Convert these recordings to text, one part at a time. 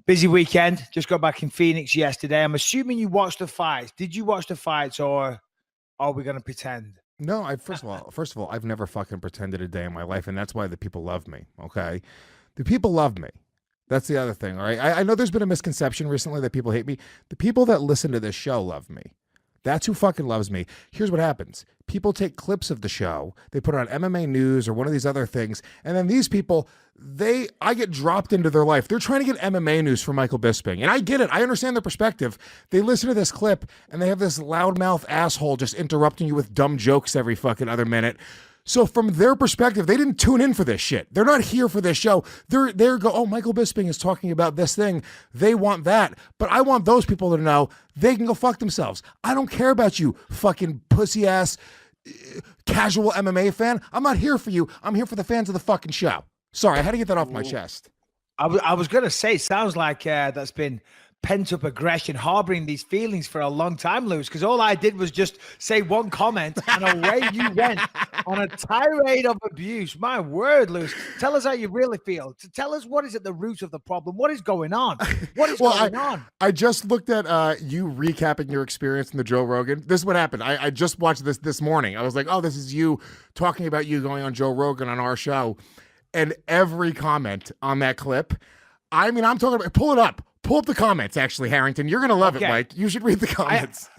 Busy weekend. Just got back in Phoenix yesterday. I'm assuming you watched the fights. Did you watch the fights, or are we going to pretend? No, first of all, I've never fucking pretended a day in my life, and that's why the people love me. Okay, the people love me. That's the other thing. All right, I know there's been a misconception recently that people hate me. The people that listen to this show love me. That's who fucking loves me. Here's what happens. People take clips of the show, they put it on MMA News or one of these other things, and then these people, I get dropped into their life. They're trying to get MMA news from Michael Bisping, and I get it. I understand their perspective. They listen to this clip, and they have this loudmouth asshole just interrupting you with dumb jokes every fucking other minute. So from their perspective, they didn't tune in for this shit. They're not here for this show. They're go, oh, Michael Bisping is talking about this thing. They want that. But I want those people to know they can go fuck themselves. I don't care about you, fucking pussy ass casual MMA fan. I'm not here for you. I'm here for the fans of the fucking show. Sorry, I had to get that off my chest. I was going to say, it sounds like that's been pent-up aggression, harboring these feelings for a long time, Lewis, because all I did was just say one comment and away you went on a tirade of abuse. My word, Lewis. Tell us how you really feel. Tell us what is at the root of the problem. What is going on? What is going on? I just looked at you recapping your experience in the Joe Rogan. This is what happened. I just watched this morning. I was like, oh, this is you talking about you going on Joe Rogan on our show. And every comment on that clip, I mean, I'm talking about, pull it up. Pull up the comments, actually, Harrington. You're going to love it, Mike. You should read the comments.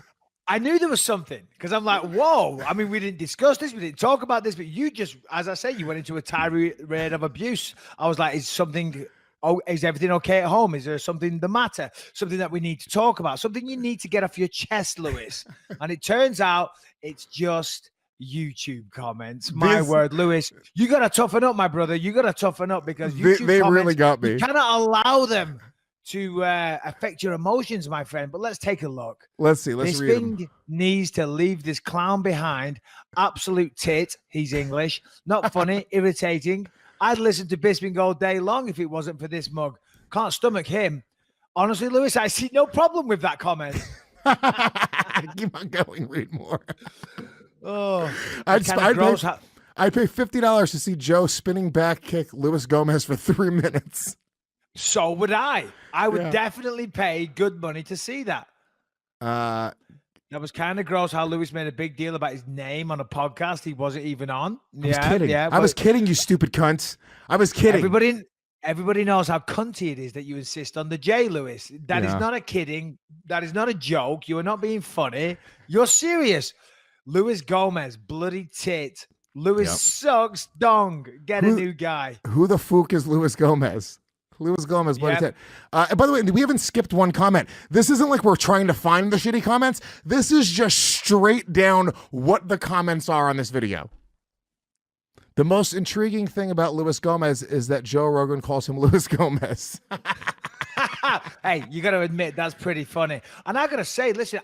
I knew there was something because I'm like, whoa. I mean, we didn't discuss this. We didn't talk about this. But you just, as I say, you went into a tirade of abuse. I was like, is everything okay at home? Is there something the matter? Something that we need to talk about? Something you need to get off your chest, Lewis? And it turns out it's just YouTube comments. My word, Lewis, you got to toughen up, my brother. You got to toughen up because YouTube they comments, really got me. You cannot allow them to affect your emotions, my friend. But let's take a look. Let's see. Let's read them. Bisping needs to leave this clown behind. Absolute tit. He's English. Not funny. Irritating. I'd listen to Bisping all day long if it wasn't for this mug. Can't stomach him. Honestly, Lewis, I see no problem with that comment. Keep on going. Read more. Oh, I'd pay $50 to see Joe spinning back kick Luis Gomez for 3 minutes. So would I. I would definitely pay good money to see that. That was kind of gross how Lewis made a big deal about his name on a podcast he wasn't even on. I was kidding. I was kidding, you stupid cunts. I was kidding. Everybody knows how cunty it is that you insist on the J, Lewis. That is not a kidding. That is not a joke. You are not being funny. You're serious. Luis Gomez, bloody tit. Lewis sucks dong. Get a new guy. Who the fuck is Luis Gomez? Luis Gomez, bloody tit. And by the way, we haven't skipped one comment. This isn't like we're trying to find the shitty comments. This is just straight down what the comments are on this video. The most intriguing thing about Luis Gomez is that Joe Rogan calls him Luis Gomez. Hey, you got to admit that's pretty funny. And I got to say, listen,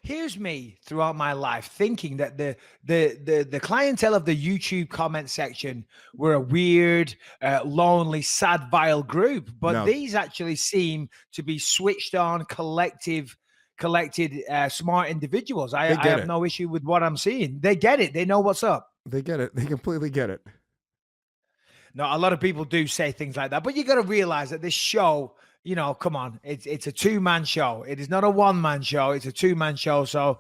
here's me throughout my life thinking that the clientele of the YouTube comment section were a weird, lonely, sad, vile group. But these actually seem to be switched on, collected, smart individuals. I have no issue with what I'm seeing. They get it. They know what's up. They get it. They completely get it. No, a lot of people do say things like that, but you got to realize that this show, you know, come on, it's a two-man show. It is not a one-man show. It's a two-man show. So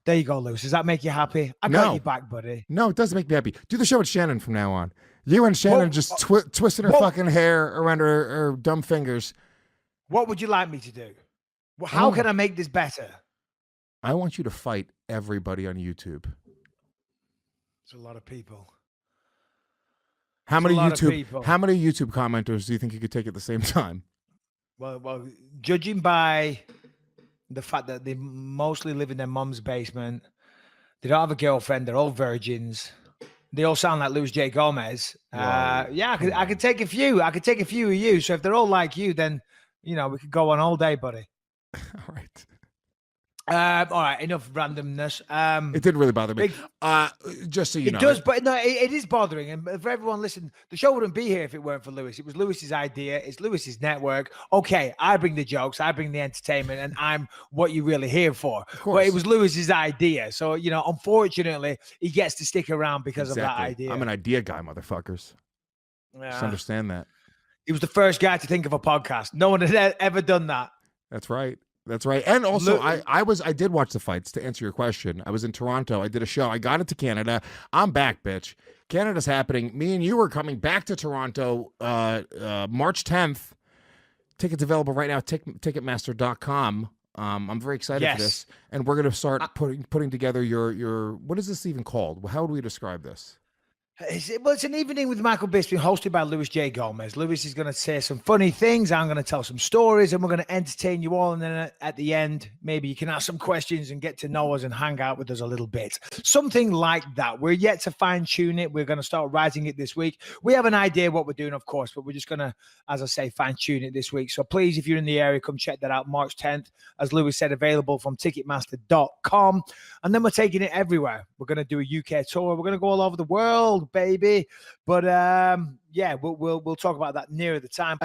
there you go, Lewis. Does that make you happy? I got you back, buddy. No, it doesn't make me happy. Do the show with Shannon from now on. You and Shannon just twisting her fucking hair around her dumb fingers. What would you like me to do? How can I make this better? I want you to fight everybody on YouTube. It's a lot of people. How many YouTube commenters do you think you could take at the same time? Well, judging by the fact that they mostly live in their mom's basement, they don't have a girlfriend, they're all virgins. They all sound like Luis J Gomez. I could take a few. I could take a few of you. So if they're all like you, then we could go on all day, buddy. All right. All right, enough randomness. It did really bother me. Just so you know. It does, but no, it is bothering. And for everyone listening, the show wouldn't be here if it weren't for Lewis. It was Lewis's idea. It's Lewis's network. Okay, I bring the jokes, I bring the entertainment, and I'm what you're really here for. But it was Lewis's idea. So, unfortunately, he gets to stick around because of that idea. I'm an idea guy, motherfuckers. Yeah. Just understand that. He was the first guy to think of a podcast. No one had ever done that. That's right. That's right. And also, Look, I did watch the fights. To answer your question, I was in Toronto. I did a show. I got it to Canada. I'm back, bitch. Canada's happening. Me and you are coming back to Toronto March 10th. Tickets available right now. Ticketmaster.com. I'm very excited for this, and we're going to start putting together your. What is this even called? How would we describe this? It's an evening with Michael Bisping, hosted by Luis J Gomez. Luis is going to say some funny things. I'm going to tell some stories, and we're going to entertain you all. And then at the end, maybe you can ask some questions and get to know us and hang out with us a little bit. Something like that. We're yet to fine tune it. We're going to start writing it this week. We have an idea what we're doing, of course, but we're just going to, as I say, fine tune it this week. So please, if you're in the area, come check that out. March 10th, as Luis said, available from Ticketmaster.com. And then we're taking it everywhere. We're going to do a UK tour. We're going to go all over the world, baby. But yeah, we'll talk about that nearer the time.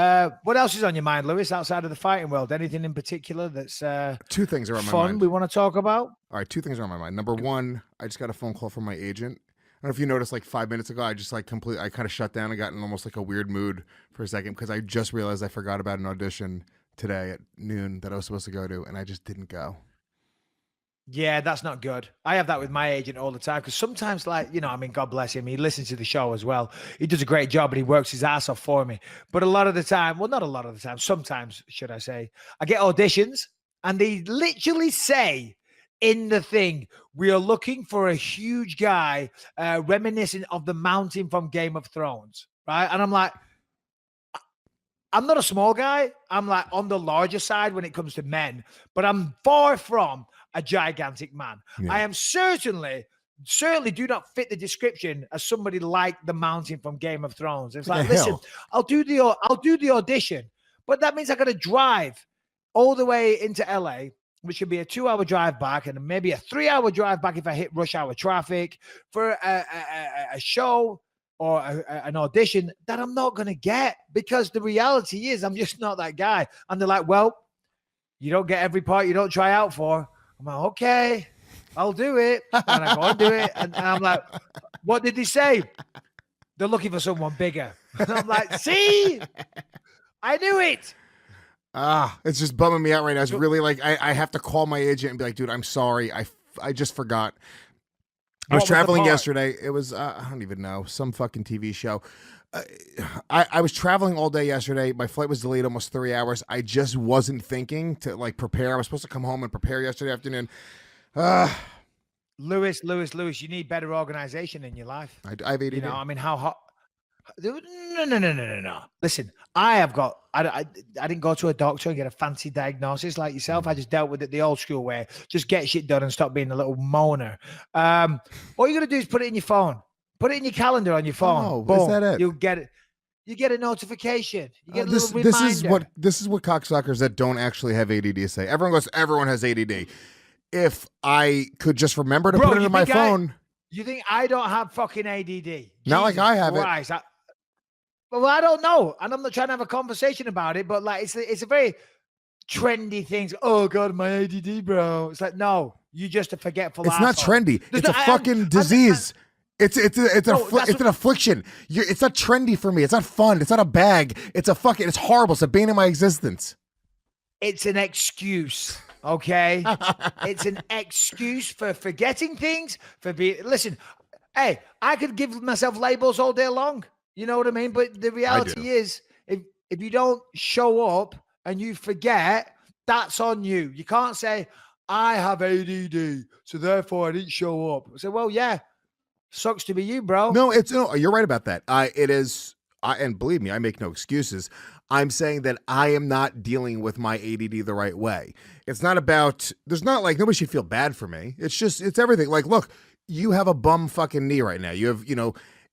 What else is on your mind, Luis, outside of the fighting world? Anything in particular that's two things are on my fun mind we want to talk about? All right, two things are on my mind. Number one, I just got a phone call from my agent. I don't know if you noticed, like 5 minutes ago, I just I kind of shut down and got in almost like a weird mood for a second because I just realized I forgot about an audition today at noon that I was supposed to go to, and I just didn't go. Yeah, that's not good. I have that with my agent all the time because sometimes, God bless him, he listens to the show as well. He does a great job and he works his ass off for me. But a lot of the time, well, not a lot of the time, sometimes, should I say, I get auditions and they literally say in the thing, we are looking for a huge guy reminiscent of the Mountain from Game of Thrones, right? And I'm like, I'm not a small guy. I'm like on the larger side when it comes to men, but I'm far from a gigantic man. Yeah. I am certainly do not fit the description as somebody like the Mountain from Game of Thrones. It's like, listen, I'll do the audition, but that means I got to drive all the way into LA, which should be a 2-hour drive back and maybe a 3-hour drive back if I hit rush hour traffic for a show or an audition that I'm not going to get because the reality is I'm just not that guy. And they're like, well, you don't get every part you don't try out for. I'm like, okay, I'll do it. And I go and do it. And I'm like, what did they say? They're looking for someone bigger. And I'm like, see, I knew it. It's just bumming me out right now. It's really like, I have to call my agent and be like, dude, I'm sorry. I just forgot. I was traveling yesterday. It was, I don't even know, some fucking TV show. I was traveling all day yesterday. My flight was delayed almost 3 hours. I just wasn't thinking to prepare. I was supposed to come home and prepare yesterday afternoon. Luis, you need better organization in your life. I have ADD. You know, I mean, how hot? No. Listen, I didn't go to a doctor and get a fancy diagnosis like yourself. I just dealt with it the old school way. Just get shit done and stop being a little moaner. All you got to do is put it in your phone. Put it in your calendar on your phone. Oh, boom, is that it? You'll get it. You get a notification. You get a little reminder. This is what cocksuckers that don't actually have ADD say. Everyone has ADD. If I could just remember to put it in my phone. You think I don't have fucking ADD? Not like I have it. Well, I don't know. And I'm not trying to have a conversation about it, but like it's a very trendy thing. Oh God, my ADD, bro. It's like, no, you just a forgetful asshole. It's not trendy. It's a fucking disease. It's an affliction. It's not trendy for me. It's not fun. It's not a bag. It's horrible. It's a bane of my existence. It's an excuse. Okay. It's an excuse for forgetting things, listen, hey, I could give myself labels all day long. You know what I mean? But the reality is if you don't show up and you forget, that's on you. You can't say, I have ADD, so therefore I didn't show up. I say, well, yeah. Sucks to be you, bro. No, you're right about that. And believe me, I make no excuses. I'm saying that I am not dealing with my ADD the right way. It's not about, nobody should feel bad for me. It's everything. Like, look, you have a bum fucking knee right now. You have,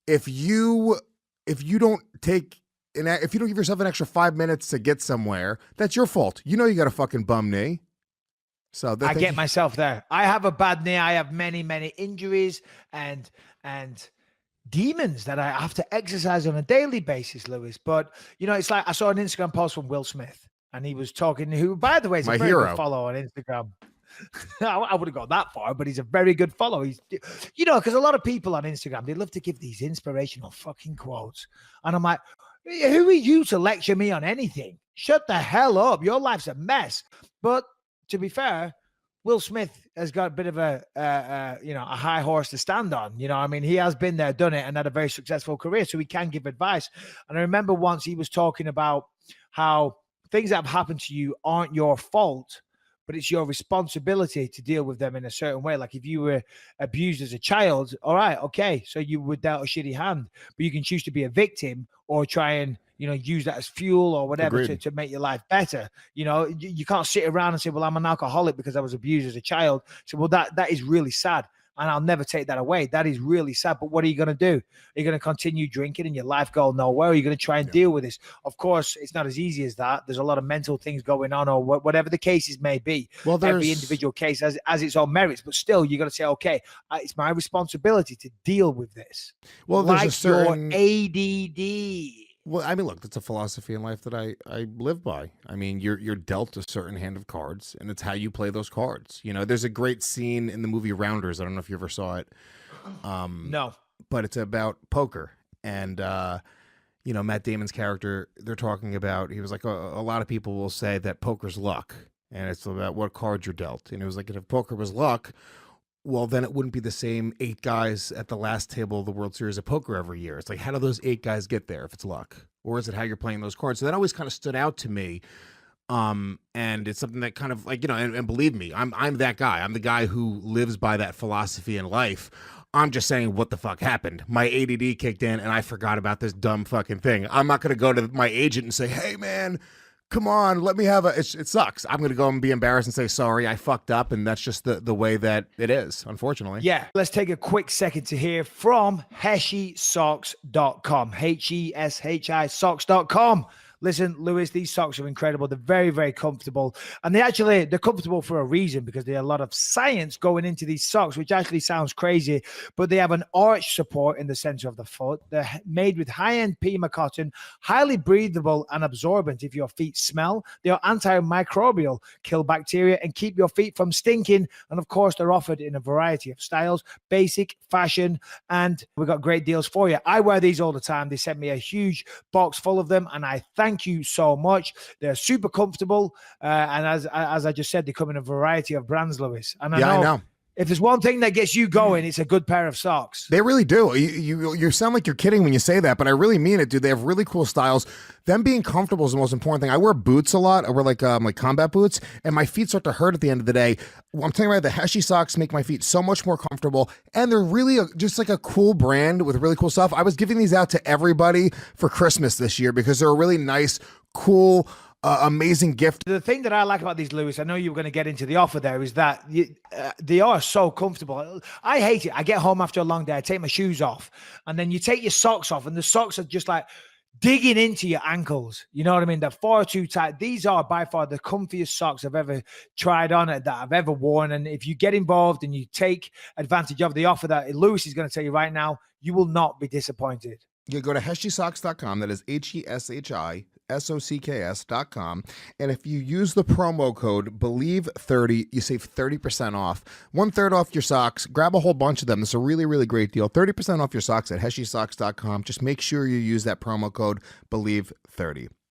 if you don't give yourself an extra 5 minutes to get somewhere, that's your fault. You got a fucking bum knee. So I get myself there. I have a bad knee. I have many, many injuries and demons that I have to exercise on a daily basis, Luis. But it's like I saw an Instagram post from Will Smith, and he was talking. Who, by the way, is a very good follow on Instagram. I wouldn't go that far, but he's a very good follow. He's, because a lot of people on Instagram, they love to give these inspirational fucking quotes, and I'm like, Who are you to lecture me on anything? Shut the hell up. Your life's a mess. But to be fair, Will Smith has got a bit of a high horse to stand on. You know, I mean, he has been there, done it, and had a very successful career, so he can give advice. And I remember once he was talking about how things that have happened to you aren't your fault, but it's your responsibility to deal with them in a certain way. Like if you were abused as a child, all right, okay, so you were dealt a shitty hand, but you can choose to be a victim or try and use that as fuel or whatever to make your life better. You can't sit around and say, well, I'm an alcoholic because I was abused as a child. So, well, that is really sad. And I'll never take that away. That is really sad. But what are you going to do? Are you going to continue drinking and your life go nowhere? Or are you going to try and deal with this? Of course, it's not as easy as that. There's a lot of mental things going on or whatever the cases may be. Well, every individual case has its own merits. But still, you got to say, okay, it's my responsibility to deal with this. Well, there's a certain... your ADD. Well, I mean, look, that's a philosophy in life that I live by. I mean, you're dealt a certain hand of cards, and it's how you play those cards. There's a great scene in the movie Rounders. I don't know if you ever saw it. No. But it's about poker. And, Matt Damon's character, they're talking about, he was like, a lot of people will say that poker's luck, and it's about what cards you're dealt. And it was like, if poker was luck, well, then it wouldn't be the same 8 guys at the last table of the World Series of Poker every year. It's like, how do those 8 guys get there if it's luck? Or is it how you're playing those cards? So that always kind of stood out to me. And it's something that kind of like, and believe me, I'm that guy. I'm the guy who lives by that philosophy in life. I'm just saying what the fuck happened. My ADD kicked in and I forgot about this dumb fucking thing. I'm not going to go to my agent and say, hey, man, come on, let me have it sucks. I'm going to go and be embarrassed and say, sorry, I fucked up. And that's just the way that it is, unfortunately. Yeah. Let's take a quick second to hear from heshysocks.com. HESHI socks.com. Listen, Lewis, these socks are incredible. They're very, very comfortable. And they're comfortable for a reason because there's a lot of science going into these socks, which actually sounds crazy, but they have an arch support in the center of the foot. They're made with high-end Pima cotton, highly breathable and absorbent if your feet smell. They are antimicrobial, kill bacteria, and keep your feet from stinking. And of course, they're offered in a variety of styles, basic, fashion, and we've got great deals for you. I wear these all the time. They sent me a huge box full of them, and I thank you so much. They're super comfortable. And as I just said, they come in a variety of brands, Lewis. And I know. If there's one thing that gets you going, it's a good pair of socks. They really do. You sound like you're kidding when you say that, but I really mean it, dude. They have really cool styles. Them being comfortable is the most important thing. I wear boots a lot. I wear like combat boots, and my feet start to hurt at the end of the day. I'm telling you right, the Heshy socks make my feet so much more comfortable, and they're really just like a cool brand with really cool stuff. I was giving these out to everybody for Christmas this year because they're a really nice, cool, amazing gift. The thing that I like about these, Lewis, I know you were going to get into the offer there, is that they are so comfortable. I hate it. I get home after a long day, I take my shoes off, and then you take your socks off, and the socks are just like digging into your ankles. You know what I mean? They're far too tight. These are by far the comfiest socks I've ever tried on, that I've ever worn. And if you get involved and you take advantage of the offer that Lewis is going to tell you right now, you will not be disappointed. You go to heshysocks.com. That is HESHISOCKS.com. And if you use the promo code BELIEVE30, you save 30% off. 1/3 off your socks. Grab a whole bunch of them. It's a really, really great deal. 30% off your socks at heshysocks.com. Just make sure you use that promo code BELIEVE30.